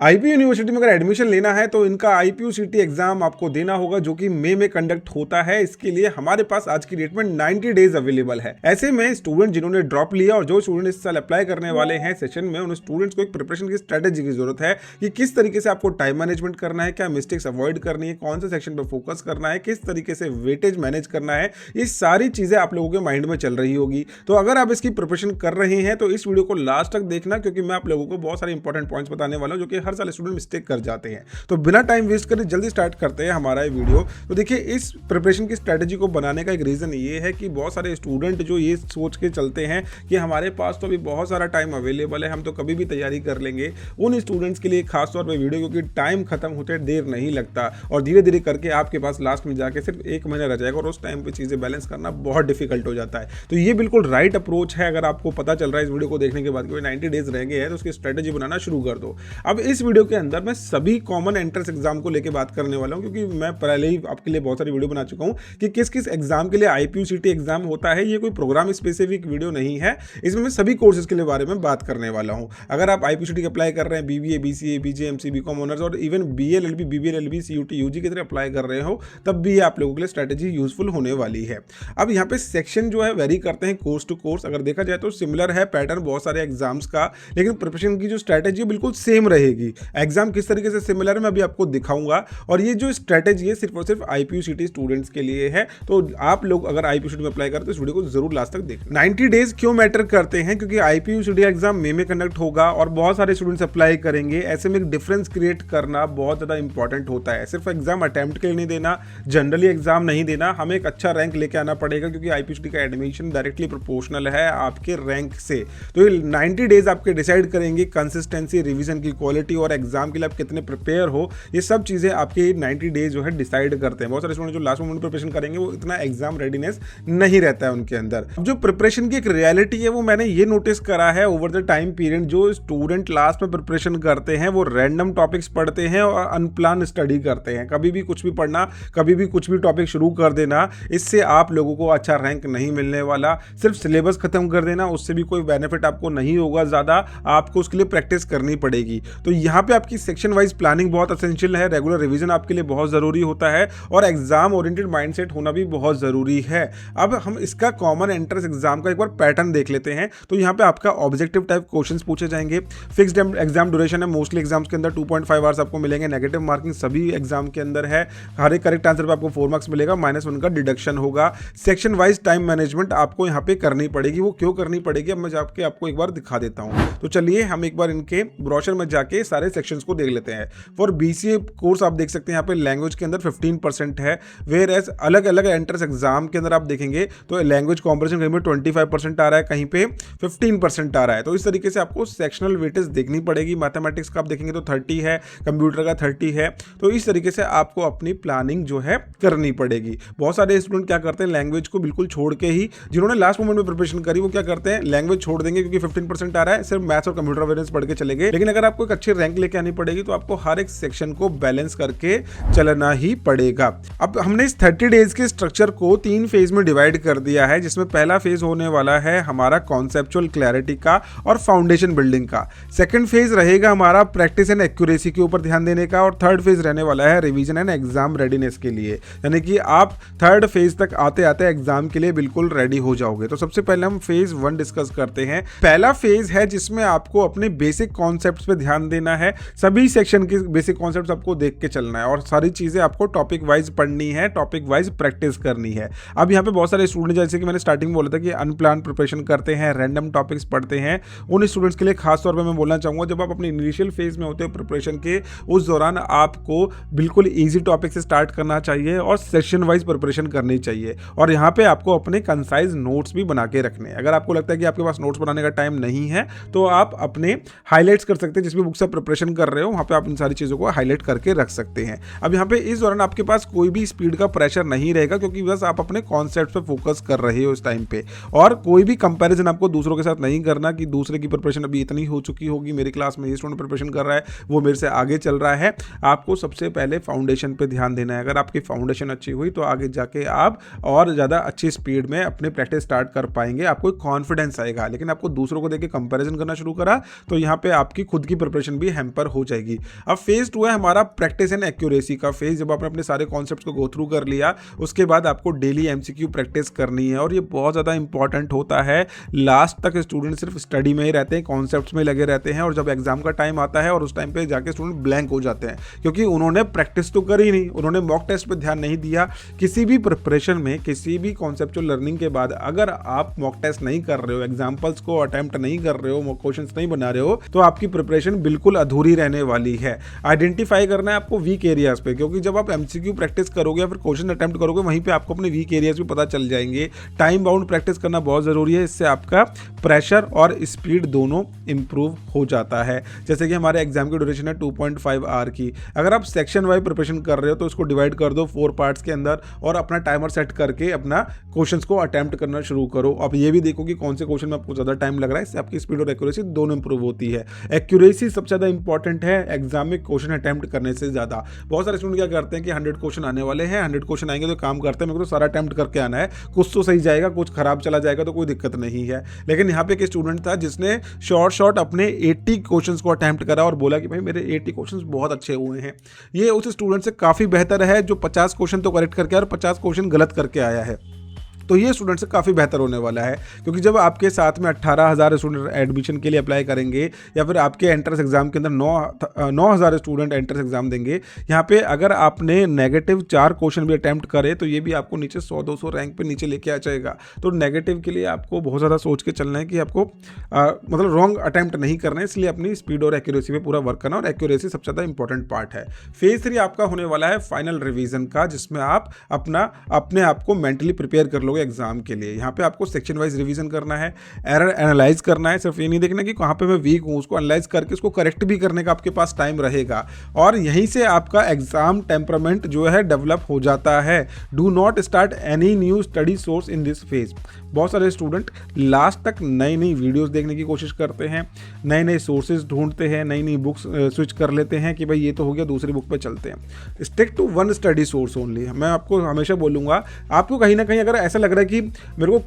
IP university में अगर admission लेना है तो इनका आईपीयूसीटी एग्जाम आपको देना होगा, जो कि मई में कंडक्ट होता है। इसके लिए हमारे पास आज की डेट में 90 डेज अवेलेबल है। ऐसे में स्टूडेंट जिन्होंने ड्रॉप लिया और जो स्टूडेंट इस साल अप्लाई करने वाले हैं सेशन में, उन स्टूडेंट्स को एक प्रिपरेशन की स्ट्रेटेजी की जरूरत है कि किस तरीके से आपको टाइम मैनेजमेंट करना है, क्या मिस्टेक्स अवॉइड करनी है, कौन से सेक्शन पर फोकस करना है, किस तरीके से वेटेज मैनेज करना है। ये सारी चीजें आप लोगों के माइंड में चल रही होगी। तो अगर आप इसकी प्रिपरेशन कर रहे हैं तो इस वीडियो को लास्ट तक देखना, क्योंकि मैं आप लोगों को बहुत सारे इंपॉर्टेंट पॉइंट्स बताने वाला हूं जो कि हर साल स्टूडेंट मिस्टेक कर जाते हैं। तो बिना टाइम वेस्ट करे जल्दी स्टार्ट करते हैं हमारा ये वीडियो। तो देखिए, इस प्रिपरेशन की स्ट्रेटेजी को बनाने का एक रीजन ये है कि बहुत सारे स्टूडेंट जो ये सोच के चलते हैं कि हमारे पास तो अभी बहुत सारा टाइम अवेलेबल है, हम तो कभी भी तैयारी कर लेंगे। उन स्टूडेंट्स के लिए खासतौर पर वीडियो, क्योंकि टाइम खत्म होते देर नहीं लगता और धीरे धीरे करके आपके पास लास्ट में जाके सिर्फ 1 महीना रह जाएगा और उस टाइम पे चीजें बैलेंस करना बहुत डिफिकल्ट हो जाता है। तो ये बिल्कुल राइट अप्रोच है। अगर आपको पता चल रहा है इस वीडियो को देखने के बाद कि 90 डेज रह गए हैं तो उसकी स्ट्रेटेजी बनाना शुरू कर दो। अब इस वीडियो के अंदर मैं सभी कॉमन एंट्रेंस एग्जाम को लेकर बात करने वाला हूं, क्योंकि मैं पहले ही आपके लिए बहुत सारी वीडियो बना चुका हूं कि किस किस एग्जाम के लिए आईपीयूसीटी एग्जाम होता है। ये कोई प्रोग्राम स्पेसिफिक वीडियो नहीं है, इसमें मैं सभी कोर्सेज के लिए बारे में बात करने वाला हूं। अगर आप आईपीयूसीटी अप्लाई कर रहे हैं, BBA, BCA, BJMC, BCom honours और even BLLB, BBLLB, CUT, UG की तरह अप्लाई कर रहे हो, तब भी आप लोगों के लिए स्ट्रेटेजी यूजफुल होने वाली है। अब यहाँ पे सेक्शन जो है वेरी करते हैं कोर्स टू कोर्स। अगर देखा जाए तो सिमिलर है पैटर्न बहुत सारे एग्जाम्स का, लेकिन प्रिपरेशन की जो स्ट्रेटेजी बिल्कुल सेम रहेगी। एग्जाम किस तरीके से सिमिलर है मैं अभी आपको दिखाऊंगा, और ये जो स्ट्रेटेजी है सिर्फ और सिर्फ आईपीयूसीटी स्टूडेंट्स के लिए है। तो आप लोग अगर आईपीयूसीटी में अप्लाई करते हैं तो इस वीडियो को जरूर लास्ट तक देखना। 90 डेज क्यों मैटर करते हैं? क्योंकि आईपीयूसीटी एग्जाम मई में कंडक्ट होगा और बहुत सारे स्टूडेंट्स अप्लाई करेंगे। ऐसे में एक डिफरेंस क्रिएट करना बहुत ज्यादा इंपॉर्टेंट होता है। सिर्फ एग्जाम अटेम्प्ट के लिए नहीं देना, जनरली एग्जाम नहीं देना, हमें एक अच्छा रैंक लेके आना पड़ेगा, क्योंकि आईपीयूसीटी का एडमिशन डायरेक्टली प्रोपोर्शनल है आपके रैंक से। तो ये 90 डेज आपके डिसाइड करेंगे कंसिस्टेंसी, रिवीजन की क्वालिटी और एग्जाम के लिए आप कितने प्रिपेयर हो। ये सब चीजें आपके 90 डेज जो है डिसाइड करते हैं। बहुत सारे स्टूडेंट जो लास्ट मोमेंट प्रिपरेशन करेंगे वो इतना एग्जाम रेडीनेस नहीं रहता है उनके अंदर। जो प्रिपरेशन की एक रियलिटी है वो मैंने ये नोटिस करा है ओवर द टाइम पीरियड। जो स्टूडेंट लास्ट में प्रिपरेशन करते हैं वो रैंडम टॉपिक्स पढ़ते हैं और अनप्लान स्टडी करते हैं। कभी भी कुछ भी पढ़ना, कभी भी कुछ भी टॉपिक शुरू कर देना, इससे आप लोगों को अच्छा रैंक नहीं मिलने वाला। सिर्फ सिलेबस खत्म कर देना, उससे भी कोई बेनिफिट आपको नहीं होगा ज्यादा। आपको उसके लिए प्रैक्टिस करनी पड़ेगी। तो यहाँ पे आपकी सेक्शन वाइज प्लानिंग बहुत एसेंशियल है, रेगुलर रिवीजन आपके लिए बहुत जरूरी होता है और एग्जाम ओरिएंटेड माइंडसेट होना भी बहुत जरूरी है। अब हम इसका कॉमन एंट्रेंस एग्जाम का एक बार पैटर्न देख लेते हैं। तो यहाँ पे आपका ऑब्जेक्टिव टाइप क्वेश्चंस पूछे जाएंगे। फिक्स्ड एग्जाम ड्यूरेशन है, मोस्टली एग्जाम्स के अंदर 2.5 आवर्स आपको मिलेंगे। नेगेटिव मार्किंग सभी एग्जाम के अंदर है। हर एक करेक्ट आंसर पे आपको 4 मार्क्स मिलेगा, -1 का डिडक्शन होगा। सेक्शन वाइज टाइम मैनेजमेंट आपको यहाँ पे करनी पड़ेगी। वो क्यों करनी पड़ेगी अब मैं जाके आपको एक बार दिखा देता हूँ। तो चलिए हम एक बार इनके ब्रोशर में जाके सारे सेक्शंस को देख लेते हैं। फॉर बीसीए कोर्स आप देख सकते हैं यहाँ पे लैंग्वेज के अंदर 15% है, वेयर एज अलग अलग एंट्रेंस एग्जाम के अंदर आप देखेंगे तो लैंग्वेज कॉम्पोजिशन कहीं पे 25% आ रहा है, कहीं पे 15% आ रहा है। तो इस तरीके से आपको सेक्शनल वेटेज देखनी पड़ेगी। मैथमेटिक्स का आप देखेंगे तो 30 है, कंप्यूटर का 30 है। तो इस तरीके से आपको अपनी प्लानिंग जो है करनी पड़ेगी। बहुत सारे स्टूडेंट क्या करते हैं, लैंग्वेज को बिल्कुल छोड़ के ही, जिन्होंने लास्ट मोमेंट में प्रिपरेशन करी वो क्या करते हैं, लैंग्वेज छोड़ देंगे क्योंकि 15% आ रहा है, सिर्फ मैथ्स और कंप्यूटर अवेयरनेस पढ़ के चलेंगे। लेकिन अगर आपको एक अच्छी रैंक लेके आनी पड़ेगी तो आपको हर एक सेक्शन को बैलेंस करके चलना ही पड़ेगा। अब हमने इस 30 डेज के स्ट्रक्चर को 3 फेज में डिवाइड कर दिया है, जिसमें पहला फेज होने वाला है हमारा कॉन्सेप्चुअल क्लैरिटी का और फाउंडेशन बिल्डिंग का। सेकंड फेज रहेगा हमारा प्रैक्टिस एंड एक्यूरेसी के ऊपर ध्यान देने का, और थर्ड फेज रहने वाला है रिवीजन एंड एग्जाम रेडीनेस के लिए। यानी कि आप थर्ड फेज तक आते आते एग्जाम के लिए बिल्कुल रेडी हो जाओगे। तो सबसे पहले हम फेज 1 डिस्कस करते हैं। पहला फेज है जिसमें आपको अपने बेसिक कॉन्सेप्ट्स पे ध्यान देना है। सभी सेक्शन के बेसिक कॉन्सेप्ट्स आपको देख के चलना है और सारी चीजें आपको टॉपिक वाइज पढ़नी है, टॉपिक वाइज प्रैक्टिस करनी है। अब यहाँ पे बहुत सारे स्टूडेंट, जैसे कि मैंने स्टार्टिंग में बोला था कि अनप्लान प्रिपरेशन करते हैं, रैंडम टॉपिक्स पढ़ते हैं, उन स्टूडेंट्स के लिए खास तौर पे मैं बोलना चाहूंगा, जब आप अपने इनिशियल फेज में होते हो प्रिपरेशन के, उस दौरान आपको बिल्कुल ईजी टॉपिक से स्टार्ट करना चाहिए और सेक्शन वाइज प्रिपरेशन करनी चाहिए। और यहाँ पे आपको अपने कंसाइज नोट्स भी बना के रखने हैं। अगर आपको लगता है कि आपके पास नोट्स बनाने का टाइम नहीं है तो आप अपने हाईलाइट्स कर सकते हैं। जिस भी बुक से प्रिपरेशन कर रहे हो वहाँ पे आप इन सारी चीज़ों को हाईलाइट करके रख सकते हैं। अब यहाँ पे इस दौरान आपके पास कोई भी स्पीड का प्रेशर नहीं रहेगा, क्योंकि बस आप अपने कॉन्सेप्ट पे फोकस कर रहे हो इस टाइम पे, और कोई भी कंपैरिजन आपको दूसरों के साथ नहीं करना कि दूसरे की प्रिपरेशन अभी इतनी हो चुकी होगी, मेरी क्लास में ये स्टूडेंट प्रिपरेशन कर रहा है, वो मेरे से आगे चल रहा है। आपको सबसे पहले फाउंडेशन पे ध्यान देना है। अगर आपकी फाउंडेशन अच्छी हुई तो आगे जाके आप और ज़्यादा अच्छी स्पीड में अपने प्रैक्टिस स्टार्ट कर पाएंगे, आपको कॉन्फिडेंस आएगा। लेकिन आपको दूसरों को देख के कंपैरिजन करना शुरू करा तो यहाँ पे आपकी खुद की प्रिपरेशन भी हैम्पर हो जाएगी। अब फेज 2 है हमारा प्रैक्टिस एंड एक्यूरेसी का फेज। जब आपने अपने सारे कॉन्सेप्ट्स को गो थ्रू कर लिया, उसके बाद आपको डेली एमसीक्यू प्रैक्टिस करनी है, और ये बहुत ज़्यादा इंपॉर्टेंट होता है। लास्ट तक स्टूडेंट सिर्फ स्टडी में ही रहते हैं, कॉन्सेप्ट्स में लगे रहते हैं, और जब एग्जाम का टाइम आता है और उस टाइम पे जाके स्टूडेंट ब्लैंक हो जाते हैं, क्योंकि उन्होंने प्रैक्टिस तो करी नहीं, उन्होंने मॉक टेस्ट पे ध्यान नहीं दिया। किसी भी प्रिपरेशन में, किसी भी कॉन्सेप्चुअल लर्निंग के बाद अगर आप मॉक टेस्ट नहीं कर रहे हो, एग्जाम्पल्स को अटेम्प्ट नहीं कर रहे हो, क्वेश्चंस नहीं बना रहे हो, तो आपकी प्रिपरेशन बिल्कुल अधूरी रहने वाली है। आइडेंटिफाई करना है आपको वीक एरियाज पे, क्योंकि जब आप एमसीक्यू प्रैक्टिस करोगे या फिर क्वेश्चन अटेम्प्ट करोगे, वहीं पे आपको अपने वीक एरियाज भी पता चल जाएंगे। टाइम बाउंड प्रैक्टिस करना बहुत जरूरी है, इससे आपका प्रेशर और स्पीड दोनों इंप्रूव हो जाता है। जैसे कि हमारे एग्जाम की ड्यूरेशन है 2.5 आवर की। अगर आप सेक्शन वाइज प्रिपरेशन कर रहे हो तो उसको डिवाइड कर दो 4 पार्ट्स के अंदर, और अपना टाइमर सेट करके अपना क्वेश्चंस को अटेम्प्ट करना शुरू करो। अब ये भी देखो कि कौन से क्वेश्चन में आपको ज़्यादा टाइम लग रहा है, इससे आपकी स्पीड और एक्यूरेसी दोनों इंप्रूव होती है। एक्यूरेसी सबसे ज़्यादा इंपॉर्टेंट है एग्जाम में क्वेश्चन अटेम्प्ट करने से ज़्यादा। बहुत सारे स्टूडेंट क्या करते हैं कि 100 क्वेश्चन आने वाले हैं, 100 क्वेश्चन आएंगे तो काम करते हैं मेरे को तो सारा अटेम्प्ट करके आना है, कुछ तो सही जाएगा, कुछ खराब चला जाएगा तो कोई दिक्कत नहीं है। लेकिन यहाँ पे एक स्टूडेंट था जिसने शॉर्ट अपने 80 क्वेश्चंस को अटेम्प्ट करा और बोला कि भाई मेरे 80 क्वेश्चंस बहुत अच्छे हुए हैं। ये उस स्टूडेंट से काफ़ी बेहतर है जो 50 क्वेश्चन तो करेक्ट करके और 50 क्वेश्चन गलत करके आया है। तो ये स्टूडेंट से काफ़ी बेहतर होने वाला है, क्योंकि जब आपके साथ में 18,000 स्टूडेंट एडमिशन के लिए अप्लाई करेंगे, या फिर आपके एंट्रेंस एग्जाम के अंदर 9,000 स्टूडेंट एंट्रेंस एग्जाम देंगे, यहाँ पे अगर आपने नेगेटिव 4 क्वेश्चन भी अटैम्प्ट करे तो ये भी आपको नीचे 100-200 रैंक पे नीचे लेके आ जाएगा। तो नेगेटिव के लिए आपको बहुत ज़्यादा सोच के चलना है कि आपको मतलब रॉन्ग अटैम्प्ट नहीं करना है, इसलिए अपनी स्पीड और एक्यूरेसी पे पूरा वर्क करना, और एक्यूरेसी सबसे ज़्यादा इंपॉर्टेंट पार्ट है। फेज 3 आपका होने वाला है फाइनल रिवीजन का, जिसमें आप अपने आप को मेंटली प्रिपेयर कर लोगे एग्जाम के लिए। यहाँ पे आपको सेक्शन वाइज रिवीजन करना है, एरर एनालाइज करना है, सिर्फ ये नहीं देखना कि कहाँ पे मैं वीक हूँ, उसको एनालाइज करके उसको करेक्ट भी करने का आपके पास टाइम रहेगा, और यहीं से आपका एग्जाम टेम्परामेंट जो है डेवलप हो जाता है। Do not start any new study source in this phase. बहुत सारे स्टूडेंट लास्ट तक नई नई वीडियोस देखने की कोशिश करते हैं, नए नए सोर्सेज ढूंढते हैं, नई नई बुक्स स्विच कर लेते हैं कि भाई ये तो हो गया, दूसरी बुक पे चलते हैं। Stick to one study source only. मैं आपको हमेशा बोलूँगा, आपको कहीं ना कहीं अगर ऐसा लग रहा है कि मेरे को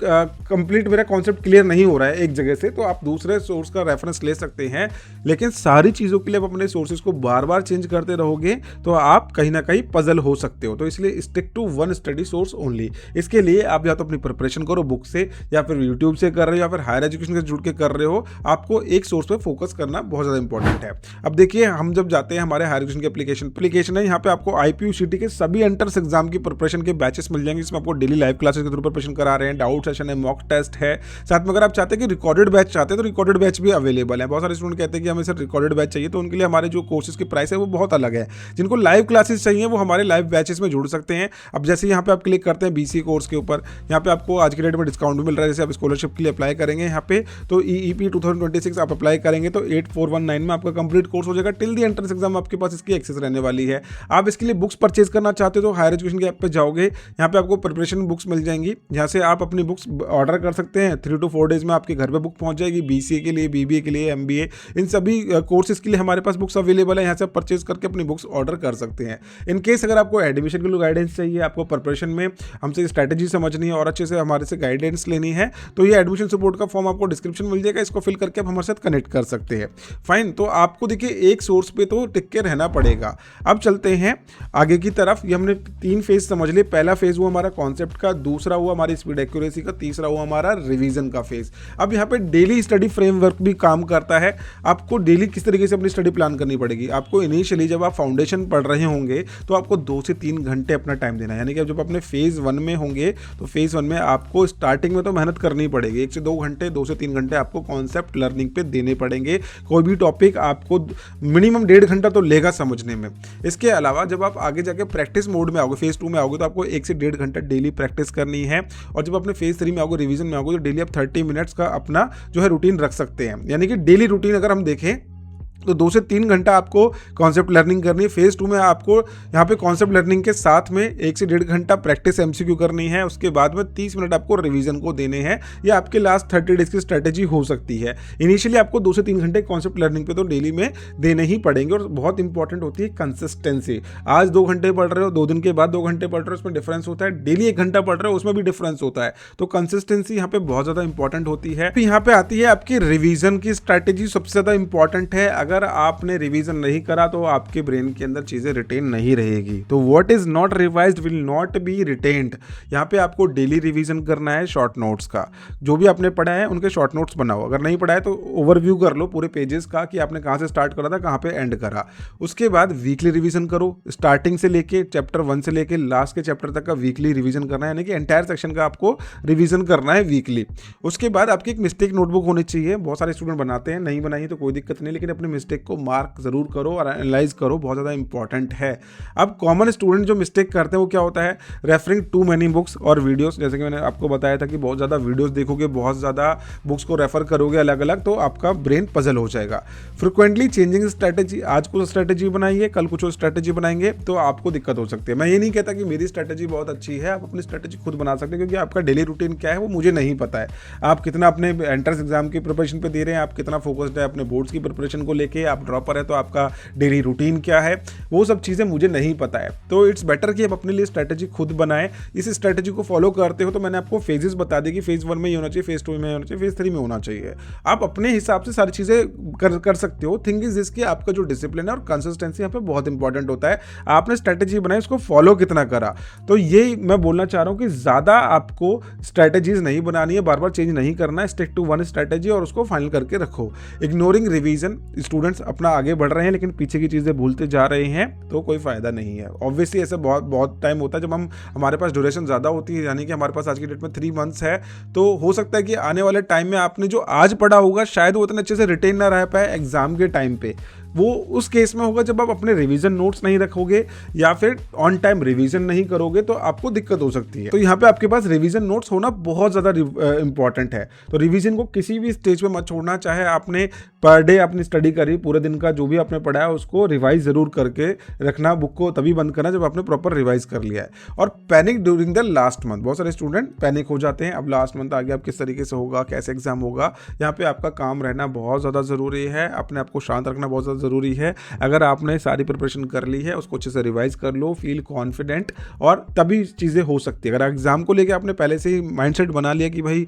कंप्लीट मेरा कॉन्सेप्ट क्लियर नहीं हो रहा है एक जगह से, तो आप दूसरे सोर्स का रेफरेंस ले सकते हैं। लेकिन सारी चीज़ों के लिए आप अपने सोर्सेज को बार बार चेंज करते रहोगे तो आप कहीं ना कहीं पजल हो सकते हो। तो इसलिए stick to one study source only. इसके लिए आप या तो अपनी प्रिपरेशन करो बुक से, या फिर यूट्यूब से कर रहे हो, या फिर हायर एजुकेशन से जुड़ के कर रहे हो। आपको एक सोर्स पे फोकस करना बहुत ज़्यादा इंपॉर्टेंट है। अब देखिए, हम जब जाते हैं हमारे हायर एजुकेशन की एप्लीकेशन है, यहाँ पे आपको IPUCT के सभी एंट्रेंस एग्जाम की प्रिपरेशन के बैचेस मिल जाएंगे, जिसमें आपको डेली लाइव क्लासेस के थ्रू प्रिपरेशन करा रहे हैं, डाउट सेशन है, मॉक टेस्ट है। साथ में अगर आप चाहते हैं कि रिकॉर्डेड बैच चाहते हैं तो रिकॉर्डेड बैच भी अवेलेबल है। बहुत सारे स्टूडेंट कहते हैं कि हमें सर रिकॉर्डेड बैच चाहिए, तो उनके लिए हमारे जो कोर्सेज की प्राइस है वो बहुत अलग है। जिनको लाइव क्लासेस चाहिए वो हमारे लाइव बैचेस में जुड़ सकते हैं। अब जैसे यहाँ पे आप क्लिक करते हैं BC कोर्स के ऊपर, यहाँ पे आपको आज के डेट में डिस्काउंट भी मिल रहा है। जैसे आप स्कॉलरशिप के लिए अप्लाई करेंगे यहाँ पे, तो EEP 2026 आप अप्लाई करेंगे तो 8419 में आपका कंप्लीट कोर्स हो जाएगा। टिल द एंट्रेंस एग्जाम आपके पास इसकी एक्सेस रहने वाली है। आप इसके लिए बुक्स परचेज करना चाहते हो तो हायर एजुकेशन के ऐप पे जाओगे, यहाँ पे आपको प्रिपरेशन बुक्स मिल जाएंगी, जहाँ से आप अपनी बुक्स ऑर्डर कर सकते हैं। 3 to 4 डेज में आपके घर पे बुक पहुंच जाएगी। BCA के लिए, BBA के लिए, MBA, इन सभी कोर्सेज के लिए हमारे पास बुक्स अवेलेबल है। यहाँ से आप परचेज करके अपनी बुक्स ऑर्डर कर सकते हैं। इन केस अगर आपको एडमिशन के लिए गाइडेंस चाहिए, आपको प्रिपरेशन में हमसे स्ट्रैटेजी समझनी है और अच्छे से हमारे से गाइडेंस लेनी है, तो ये एडमिशन सपोर्ट का फॉर्म आपको डिस्क्रिप्शन मिल जाएगा। इसको फिल करके आप हमारे साथ कनेक्ट कर सकते हैं। फाइन, तो आपको देखिए एक सोर्स पे तो टिक के रहना पड़ेगा। अब चलते हैं आगे की तरफ। ये हमने 3 फेज समझ लिए। पहला फेज हुआ हमारा कॉन्सेप्ट का, दूसरा हुआ हमारी स्पीड एक्यूरेसी का, तीसरा हुआ हमारा रिवीजन का फेज। अब यहाँ पे डेली स्टडी फ्रेमवर्क भी काम करता है। आपको डेली किस तरीके से अपनी स्टडी प्लान करनी पड़ेगी। आपको इनिशियली जब आप फाउंडेशन पढ़ रहे होंगे तो आपको 2 से 3 घंटे अपना टाइम देना है। यानी कि जब अपने फेज 1 में होंगे तो फेज 1 में आपको स्टार्टिंग में तो मेहनत करनी पड़ेगी। 1 से 2 घंटे, 2 से 3 घंटे आपको कॉन्सेप्ट लर्निंग पे देने पड़ेंगे। कोई भी टॉपिक आपको मिनिमम 1.5 घंटा तो लेगा समझने में। इसके अलावा जब आप आगे जाके प्रैक्टिस मोड में आओगे, फेज 2 में आओगे, तो आपको 1 से 1.5 घंटा डेली प्रैक्टिस करनी है। और जब अपने फेज 3 में आओगे, रिवीजन में आओगे, तो डेली आप 30 मिनट्स का अपना जो है रूटीन रख सकते हैं। यानी कि डेली रूटीन अगर हम देखें तो 2 से 3 घंटा आपको कॉन्सेप्ट लर्निंग करनी है। फेज 2 में आपको यहाँ पे कॉन्सेप्ट लर्निंग के साथ में 1 से 1.5 घंटा प्रैक्टिस MCQ करनी है। उसके बाद में 30 मिनट आपको रिवीजन को देने हैं। ये आपके लास्ट 30 डेज की स्ट्रेटेजी हो सकती है। इनिशियली आपको 2 से 3 घंटे कॉन्सेप्ट लर्निंग पे तो डेली में देने ही पड़ेंगे। और बहुत इंपॉर्टेंट होती है कंसिस्टेंसी। आज 2 घंटे पढ़ रहे हो, 2 दिन के बाद 2 घंटे पढ़ रहे हो, उसमें डिफरेंस होता है। डेली 1 घंटा पढ़ रहे हो, उसमें भी डिफरेंस होता है। तो कंसिस्टेंसी यहाँ पे बहुत ज़्यादा इंपॉर्टेंट होती है। फिर यहाँ पे आती है आपकी रिवीजन की स्ट्रैटेजी, सबसे ज़्यादा इंपॉर्टेंट है। अगर आपने रिवीजन नहीं करा तो आपके ब्रेन के अंदर चीज़ें रिटेन नहीं रहेगी। तो what is not revised will not be retained. यहाँ पे आपको डेली रिवीजन करना है शॉर्ट नोट्स का, जो भी आपने पढ़ा है उनके शॉर्ट नोट्स बनाओ। अगर नहीं पढ़ा है तो ओवरव्यू कर लो पूरे पेजेस का कि आपने कहाँ से स्टार्ट करा था, कहाँ पे एंड करा। उसके बाद वीकली रिवीजन करो, स्टार्टिंग से लेके चैप्टर 1 से लेके लास्ट के चैप्टर तक का वीकली रिवीजन करना है, यानी कि एंटायर सेक्शन का आपको रिवीजन करना है वीकली। उसके बाद आपकी एक मिस्टेक नोटबुक होनी चाहिए। बहुत सारे स्टूडेंट बनाते हैं, नहीं बनाई तो कोई दिक्कत नहीं, लेकिन अपने मिस्टेक को मार्क जरूर करो और एनालाइज करो, बहुत ज़्यादा इंपॉर्टेंट है। अब कॉमन स्टूडेंट जो मिस्टेक करते हैं वो क्या होता है, रेफरिंग टू मैनी बुक्स और वीडियोस। जैसे कि मैंने आपको बताया था कि बहुत ज़्यादा वीडियोस देखोगे, बहुत ज़्यादा बुक्स को रेफर करोगे अलग अलग, तो आपका ब्रेन पजल हो जाएगा। फ्रिक्वेंटली चेंजिंग स्ट्रैटेजी, आज कुछ स्ट्रैटेजी बनाइए, कल कुछ और स्ट्रैटेजी बनाएंगे तो आपको दिक्कत हो सकती है। मैं ये नहीं कहता कि मेरी स्ट्रैटेजी बहुत अच्छी है, आप अपनी स्ट्रैटेजी खुद बना सकते हैं, क्योंकि आपका डेली रूटीन क्या है वो मुझे नहीं पता है। आप कितना अपने एंट्रेंस एग्जाम की प्रिपरेशन पे दे रहे हैं, आप कितना फोकस्ड है अपने बोर्ड्स की प्रिपरेशन को लेके, आप ड्रॉपर है तो आपका डेली रूटीन क्या है, वो सब चीज़ें मुझे नहीं पता है। तो इट्स बेटर कि आप अपने लिए स्ट्रैटेजी खुद बनाएं। इस स्ट्रैटेजी को फॉलो करते हो तो मैंने आपको फेजेस बता दी कि फेज 1 में ये होना चाहिए, फेज 2 में होना चाहिए, फेज 3 में होना चाहिए। आप अपने हिसाब से सारी चीज़ें कर सकते हो। थिंग इज इसकी आपका जो डिसिप्लिन है और कंसिस्टेंसी यहाँ पे बहुत इंपॉर्टेंट होता है। आपने स्ट्रैटेजी बनाई, उसको फॉलो कितना करा। तो ये मैं बोलना चाह रहा हूँ कि ज़्यादा आपको स्ट्रैटेजीज नहीं बनानी है, बार बार चेंज नहीं करना है। स्टिक टू वन स्ट्रैटेजी और उसको फाइनल करके रखो। इग्नोरिंग रिवीजन, स्टूडेंट्स अपना आगे बढ़ रहे हैं लेकिन पीछे की चीज़ें भूलते जा रहे हैं तो कोई फायदा नहीं है। ऑब्वियसली ऐसा बहुत टाइम होता है जब हमारे पास ड्यूरेशन ज़्यादा होती है, यानी कि हमारे पास आज की डेट में 3 मंथ्स है, तो हो सकता है कि आने वाले टाइम में आपने जो आज पढ़ा होगा शायद वो उतने अच्छे से रिटेन ना रह पाए एग्जाम के टाइम पे। वो उस केस में होगा जब आप अपने रिवीजन नोट्स नहीं रखोगे या फिर ऑन टाइम रिवीजन नहीं करोगे, तो आपको दिक्कत हो सकती है। तो यहाँ पे आपके पास रिवीजन नोट्स होना बहुत ज़्यादा इंपॉर्टेंट है। तो रिवीजन को किसी भी स्टेज पे मत छोड़ना। चाहे आपने पर डे अपनी स्टडी करी, पूरे दिन का जो भी आपने पढ़ा है उसको रिवाइज जरूर करके रखना। बुक को तभी बंद करना जब आपने प्रॉपर रिवाइज कर लिया है। और panic during the last month, बहुत सारे स्टूडेंट पैनिक हो जाते हैं। अब लास्ट मंथ आ गया, अब किस तरीके से होगा, कैसे एग्जाम होगा। यहाँ पे आपका काम रहना बहुत ज़्यादा ज़रूरी है, अपने आप को शांत रखना बहुत ज़्यादा ज़रूरी है। अगर आपने सारी प्रिपरेशन कर ली है, उसको अच्छे से रिवाइज कर लो, फील कॉन्फिडेंट, और तभी चीज़ें हो सकती है। अगर एग्जाम को लेके आपने पहले से ही माइंडसेट बना लिया कि भाई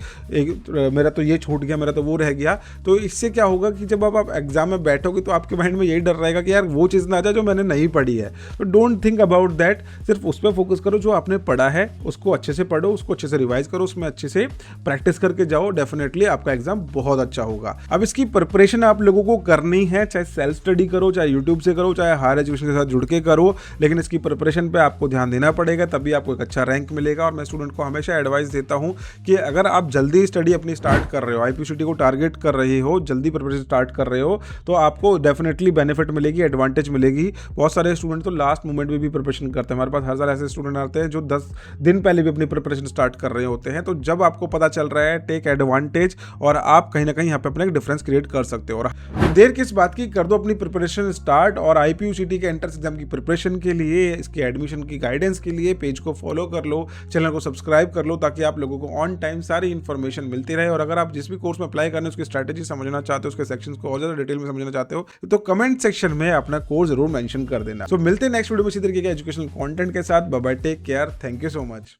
मेरा तो ये छूट गया, मेरा तो वो रह गया, तो इससे क्या होगा कि जब आप एग्जाम में बैठोगे तो आपके माइंड में यही डर रहेगा कि यार वो चीज़ ना आ जाए जो मैंने नहीं पढ़ी है। तो डोंट थिंक अबाउट दैट, सिर्फ उस पर फोकस करो जो आपने पढ़ा है, उसको अच्छे से पढ़ो, उसको अच्छे से रिवाइज करो, उसमें अच्छे से प्रैक्टिस करके जाओ। डेफिनेटली आपका एग्जाम बहुत अच्छा होगा। अब इसकी प्रिपरेशन आप लोगों को करनी है, चाहे सेल्फ स्टडी करो, चाहे यूट्यूब से करो, चाहे हायर एजुकेशन के साथ जुड़ के करो, लेकिन इसकी प्रिपरेशन पे आपको ध्यान देना पड़ेगा, तभी आपको एक अच्छा रैंक मिलेगा। और मैं स्टूडेंट को हमेशा एडवाइस देता हूं कि अगर आप जल्दी स्टडी अपनी स्टार्ट कर रहे हो, आईपीसीटी को टारगेट कर रहे हो, जल्दी प्रिपरेशन स्टार्ट कर रहे हो, तो आपको डेफिनेटली बेनिफिट मिलेगी, एडवांटेज मिलेगी। बहुत सारे स्टूडेंट तो लास्ट मोमेंट में भी प्रिपरेशन करते हैं। हमारे पास हर साल ऐसे स्टूडेंट आते हैं जो 10 दिन पहले भी अपनी प्रिपरेशन स्टार्ट कर रहे होते हैं। तो जब आपको पता चल रहा है, टेक एडवांटेज, और आप कहीं ना कहीं यहाँ पे अपना एक डिफरेंस क्रिएट कर सकते हो। और देर किस बात की, कर दो अपनी प्रिपरेशन स्टार्ट। और आईपीयूसीटी के एंट्रेंस एग्जाम की प्रिपरेशन के लिए, इसके एडमिशन की गाइडेंस के लिए पेज को फॉलो कर लो, चैनल को सब्सक्राइब कर लो, ताकि आप लोगों को ऑन टाइम सारी इन्फॉर्मेशन मिलती रहे। और अगर आप जिस भी कोर्स में अप्लाई करने उसकी स्ट्रैटेजी समझना चाहते हो, उसके सेक्शंस को और ज्यादा डिटेल में समझना चाहते हो, तो कमेंट सेक्शन में अपना कोर्स जरूर मेंशन कर देना। सो मिलते हैं नेक्स्ट वीडियो में इसी तरीके के एजुकेशनल कंटेंट के साथ। Bye bye, take care, thank you so much.